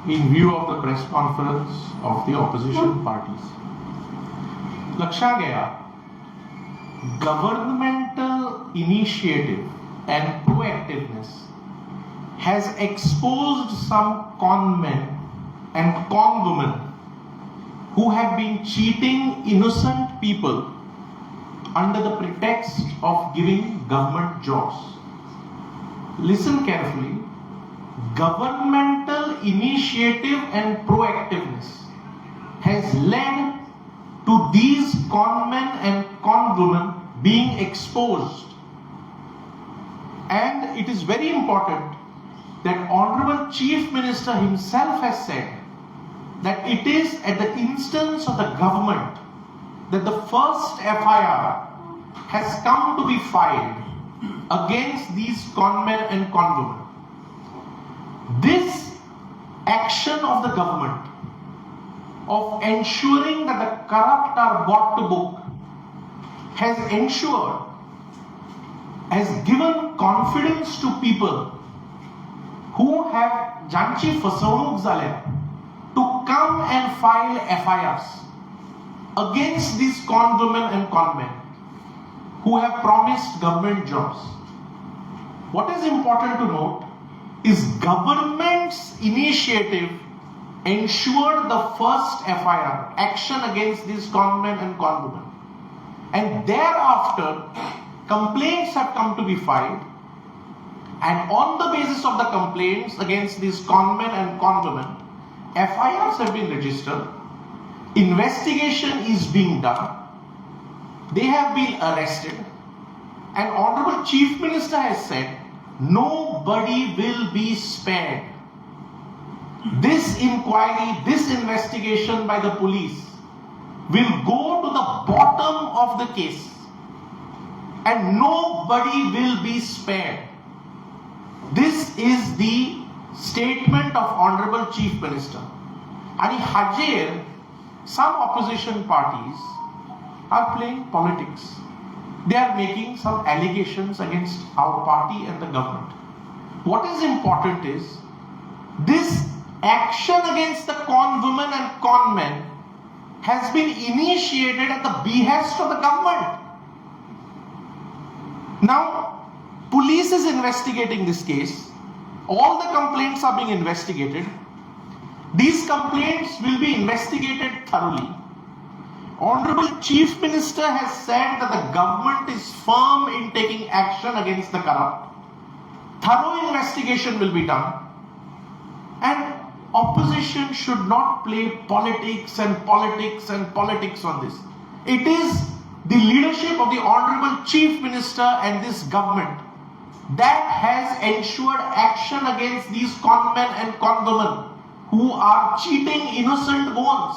in view of the press conference of the opposition parties. लक्षा गया, governmental initiative and proactiveness has exposed some con men and con women who have been cheating innocent people under the pretext of giving government jobs. Listen carefully. Governmental initiative and proactiveness has led to these con men and con women being exposed. And it is very important that Honorable Chief Minister himself has said that it is at the instance of the government that the first FIR has come to be filed against these con men and con women. This action of the government of ensuring that the corrupt are brought to book has ensured, has given confidence to people who have janchi फसवणूक झाल्या to come and file FIRs against these con women and con men who have promised government jobs. What is important to note is government's initiative ensured the first FIR, action against these con men and con women. And thereafter, complaints have come to be filed, and on the basis of the complaints against these con men and con women, FIRs have been registered, investigation is being done, they have been arrested, and Honorable Chief Minister has said, nobody will be spared. This inquiry, this investigation by the police will go to the bottom of the case, and nobody will be spared. This is the statement of Honorable Chief Minister. And Hajer, some opposition parties are playing politics. They are making some allegations against our party and the government. What is important is this action against the con women and con men has been initiated at the behest of the government. Now, police is investigating this case. All the complaints are being investigated. These complaints will be investigated thoroughly. Honorable Chief Minister has said that the government is firm in taking action against the corrupt. Thorough investigation will be done. And opposition should not play politics and politics and politics on this. It is the leadership of the Honorable Chief Minister and this government that has ensured action against these con men and con women who are cheating innocent ones.